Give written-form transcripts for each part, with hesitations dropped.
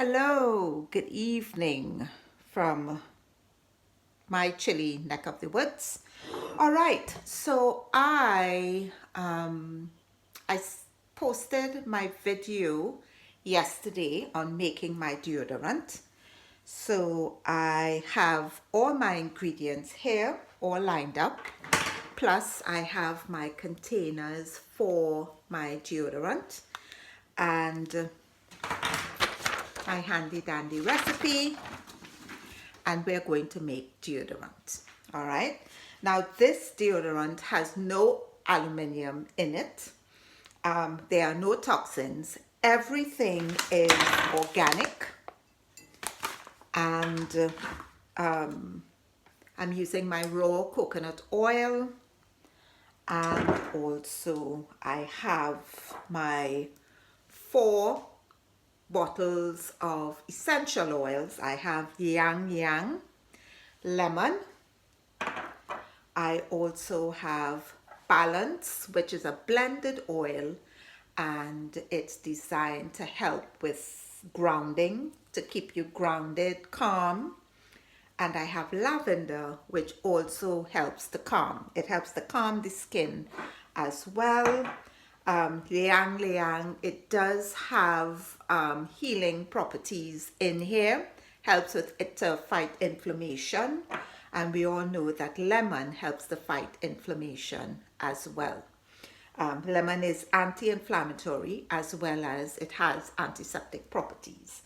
Hello, good evening from my chilly neck of the woods. All right, so posted my video yesterday on making my deodorant. So I have all my ingredients here all lined up. Plus I have my containers for my deodorant and my handy dandy recipe, and we're going to make deodorant. All right, now this deodorant has no aluminium in it. There are no toxins. Everything is organic, and I'm using my raw coconut oil, and also I have my 4 bottles of essential oils. I have yang, lemon. I also have Balance, which is a blended oil, and it's designed to help with grounding, to keep you grounded, calm. And I have lavender, which also helps to calm. It helps to calm the skin as well. Liang, it does have healing properties in here, helps with it to fight inflammation, and we all know that lemon helps to fight inflammation as well. Lemon is anti-inflammatory as well as it has antiseptic properties.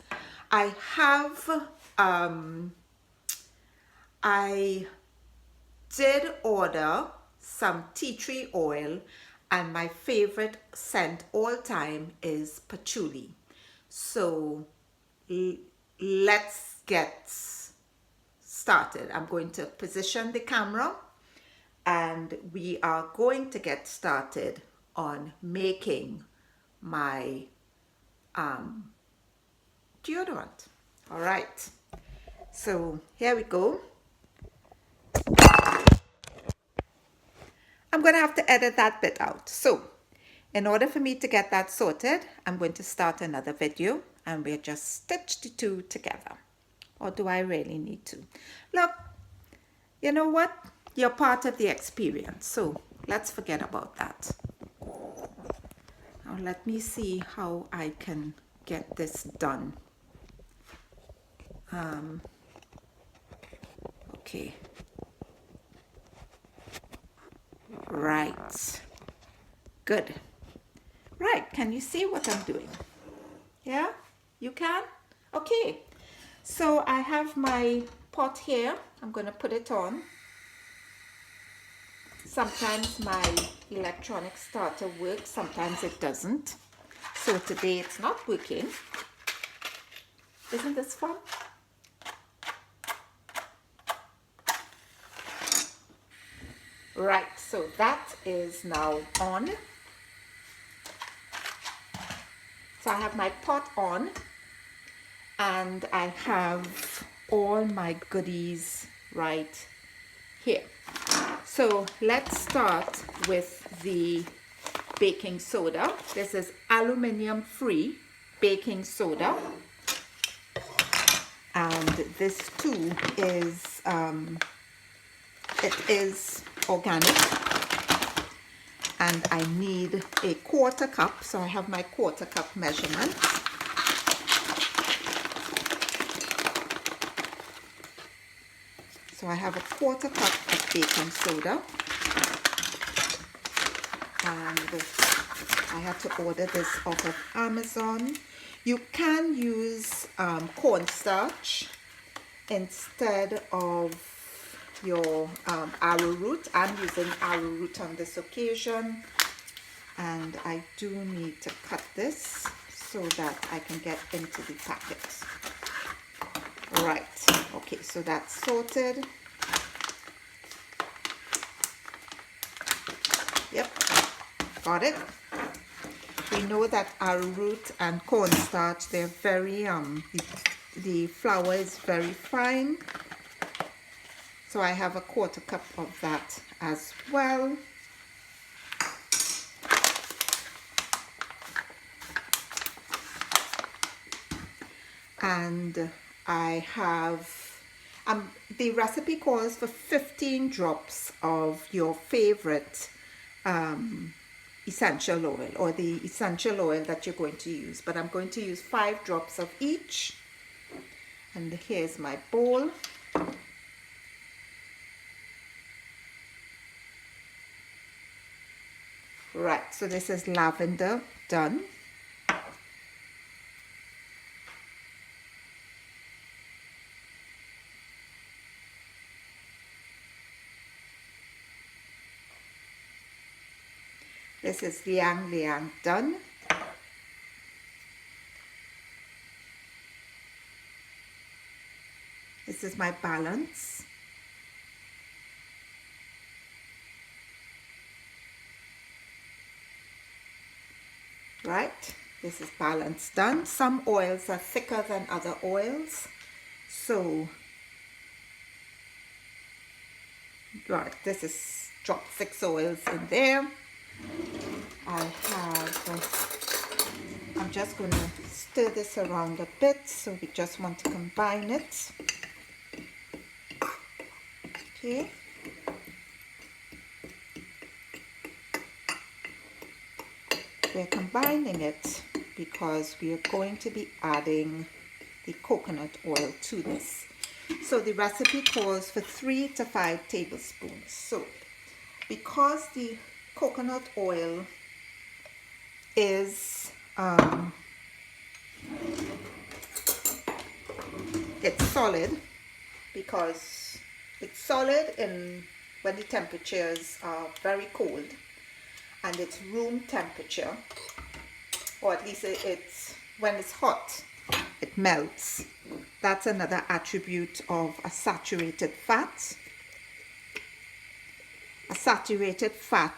I did order some tea tree oil, and my favorite scent all time is patchouli. So let's get started. I'm going to position the camera and we are going to get started on making my deodorant. All right, so here we go. I'm going to have to edit that bit out. So in order for me to get that sorted, I'm going to start another video and we'll just stitch the two together. Or do I really need to? Look, you know what? You're part of the experience. So let's forget about that. Now let me see how I can get this done. Okay. Right. Good. Right. Can you see what I'm doing? Yeah? You can? Okay. So I have my pot here. I'm going to put it on. Sometimes my electronic starter works, sometimes it doesn't. So today it's not working. Isn't this fun? Right, so that is now on. So I have my pot on and I have all my goodies right here. So let's start with the baking soda. This is aluminium free baking soda. And this too is, it is organic. And I need a 1/4 cup. So I have my 1/4 cup measurement. So I have a 1/4 cup of baking soda, and I had to order this off of Amazon. You can use cornstarch instead of your arrowroot. I'm using arrowroot on this occasion, and I do need to cut this so that I can get into the packet. Right, okay, so that's sorted. Yep, got it. We know that arrowroot and cornstarch, they're very, the flour is very fine. So I have a 1/4 cup of that as well. and I have the recipe calls for 15 drops of your favorite essential oil, or the essential oil that you're going to use, but I'm going to use 5 drops of each. And here's my bowl. Right, so this is lavender done. This is liang liang done. This is my balance. Right, this is balance done. Some oils are thicker than other oils, so right, this is drop 6 oils in there. I have, I'm just going to stir this around a bit, so we just want to combine it. Okay. We're combining it because we are going to be adding the coconut oil to this. So the recipe calls for 3 to 5 tablespoons. So because the coconut oil is it's solid, because it's solid in when the temperatures are very cold, and it's room temperature, or at least it's when it's hot it melts. That's another attribute of a saturated fat. A saturated fat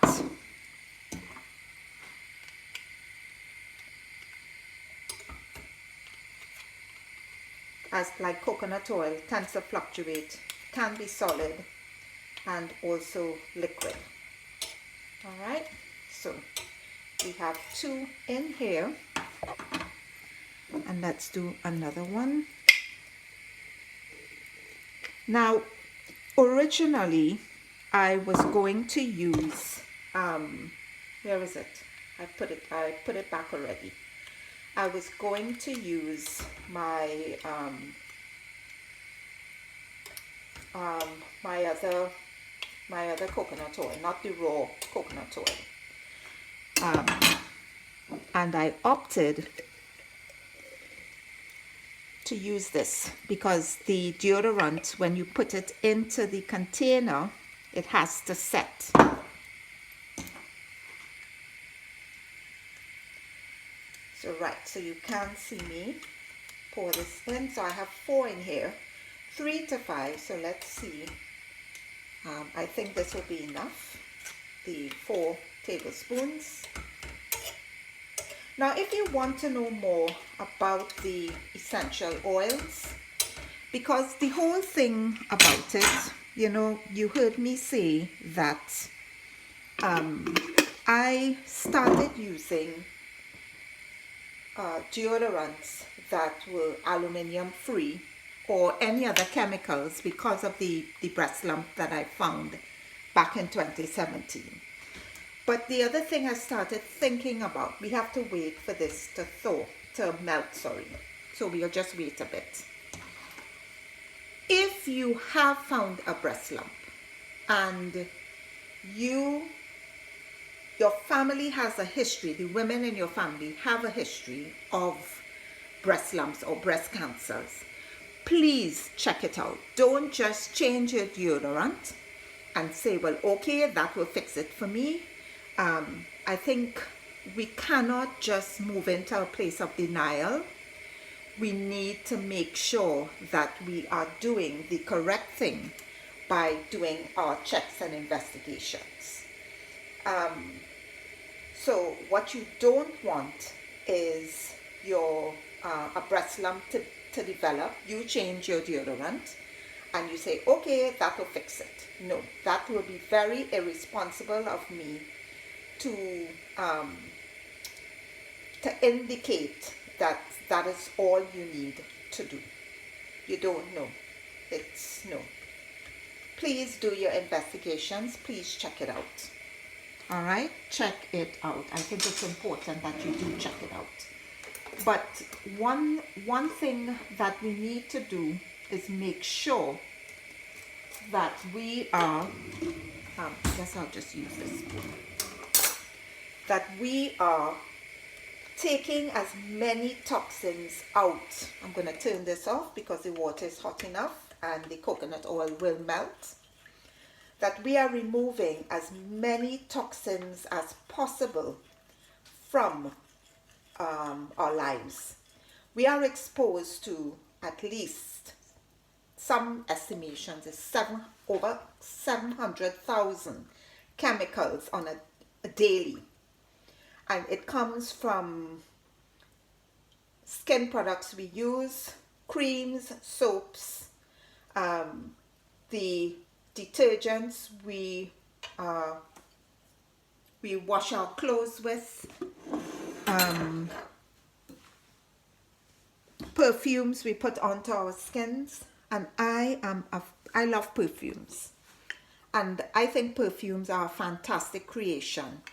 as like coconut oil tends to fluctuate, can be solid and also liquid. All right, so we have 2 in here, and let's do another one. Now, originally I was going to use where is it? I put it back already. I was going to use my my other coconut oil, not the raw coconut oil, and I opted to use this because the deodorant, when you put it into the container, it has to set. So right, so you can see me pour this in. So I have 4 in here, 3 to 5. So let's see. I think this will be enough. The 4 tablespoons. Now, if you want to know more about the essential oils, because the whole thing about it, you know, you heard me say that I started using deodorants that were aluminium free or any other chemicals because of the breast lump that I found back in 2017. But the other thing I started thinking about, we have to wait for this to melt, sorry. So we'll just wait a bit. If you have found a breast lump and your family has a history, the women in your family have a history of breast lumps or breast cancers, please check it out. Don't just change your deodorant and say, well, okay, that will fix it for me. I think we cannot just move into a place of denial. We need to make sure that we are doing the correct thing by doing our checks and investigations. So what you don't want is a breast lump to develop. You change your deodorant and you say, okay, that will fix it. No, that will be very irresponsible of me to indicate that that is all you need to do. You don't know. It's no. Please do your investigations. Please check it out. All right, check it out. I think it's important that you do check it out. But one thing that we need to do is make sure that we are, I guess I'll just use this spoon, that we are taking as many toxins out. I'm going to turn this off because the water is hot enough and the coconut oil will melt. That we are removing as many toxins as possible from our lives. We are exposed to at least, some estimations is over 700,000 chemicals on a daily, and it comes from skin products we use, creams, soaps, the detergents we wash our clothes with, perfumes we put onto our skins. And I love perfumes, and I think perfumes are a fantastic creation,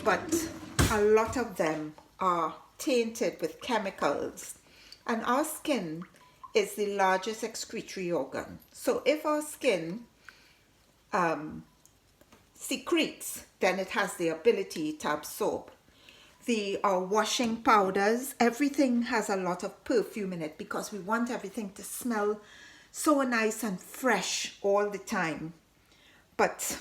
but a lot of them are tainted with chemicals, and our skin is the largest excretory organ. So if our skin secretes, then it has the ability to absorb. Our washing powders, everything has a lot of perfume in it because we want everything to smell so nice and fresh all the time. But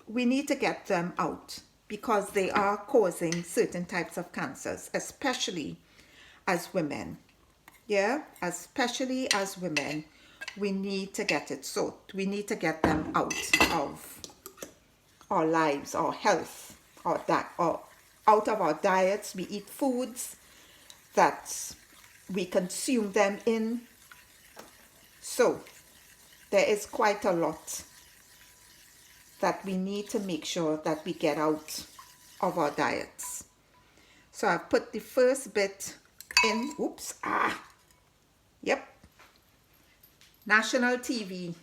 we need to get them out because they are causing certain types of cancers, especially as women. Yeah, especially as women, we need to get it sorted. We need to get them out of our lives, our health, or out of our diets. We eat foods that we consume them in. So there is quite a lot that we need to make sure that we get out of our diets. So I've put the first bit in. Oops. Yep. National TV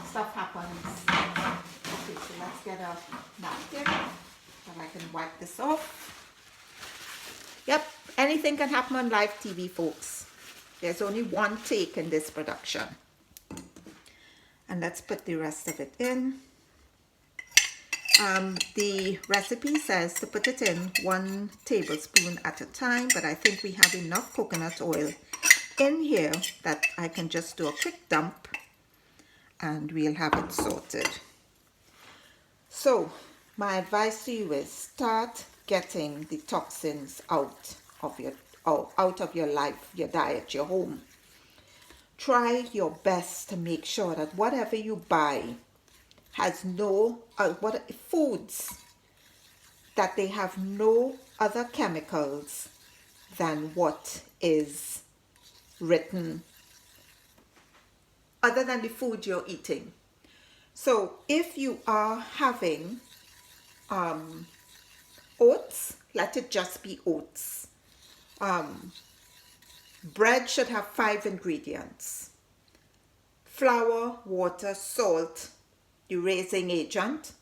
stuff happens. Okay, so let's get a napkin so I can wipe this off. Yep, anything can happen on live TV, folks. There's only one take in this production. And let's put the rest of it in. The recipe says to put it in 1 tablespoon at a time, but I think we have enough coconut oil in here that I can just do a quick dump and we'll have it sorted. So my advice to you is start getting the toxins out of your life, your diet, your home. Try your best to make sure that whatever you buy has foods that they have no other chemicals than what is written, other than the food you're eating. So if you are having oats, let it just be oats. Bread should have 5 ingredients: flour, water, salt, the raising agent,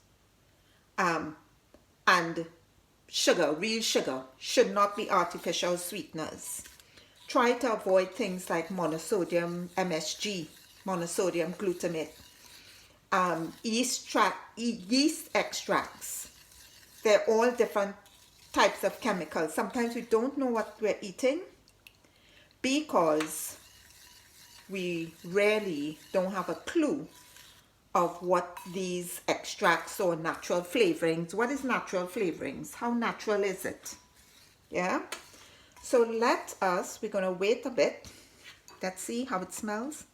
and sugar, real sugar. Should not be artificial sweeteners. Try to avoid things like monosodium MSG, monosodium glutamate, yeast extracts. They're all different types of chemicals. Sometimes we don't know what we're eating because we really don't have a clue of what these extracts or natural flavorings. What is natural flavorings? How natural is it? Yeah. So we're going to wait a bit. Let's see how it smells.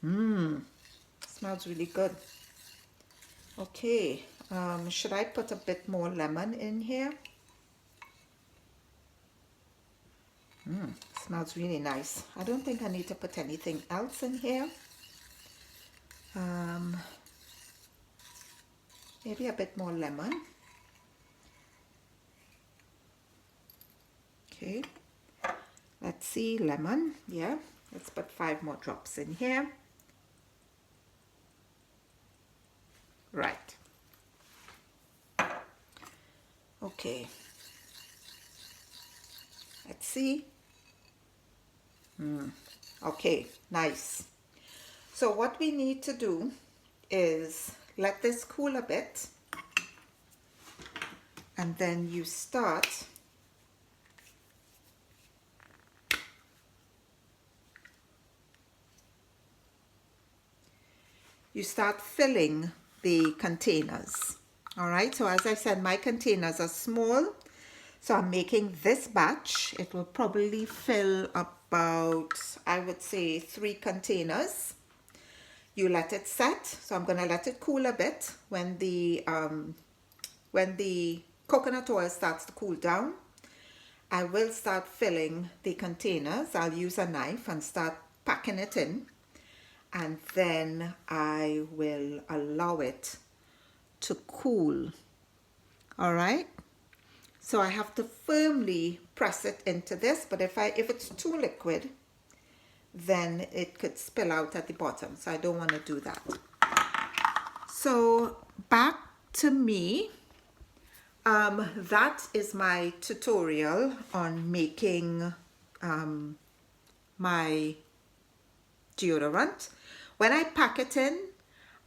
Smells really good. Okay. Should I put a bit more lemon in here? Smells really nice. I don't think I need to put anything else in here. Maybe a bit more lemon. Okay. Let's let's see, lemon. Yeah, let's put 5 more drops in here. Right. Okay. Let's see. Okay, nice. So what we need to do is let this cool a bit, and then you start filling the containers. All right, so as I said, my containers are small, so I'm making this batch. It will probably fill about, I would say, 3 containers. You let it set, so I'm going to let it cool a bit. When the coconut oil starts to cool down, I will start filling the containers. I'll use a knife and start packing it in, and then I will allow it to cool. All right, so I have to firmly press it into this, but if it's too liquid, then it could spill out at the bottom, so I don't want to do that. So back to me. That is my tutorial on making my deodorant. When I pack it in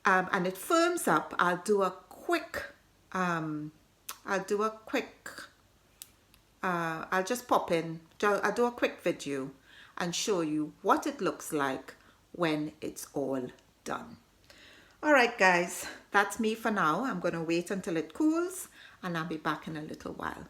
and it firms up, I'll do a quick I'll do a quick video and show you what it looks like when it's all done. All right, guys, that's me for now. I'm going to wait until it cools, and I'll be back in a little while.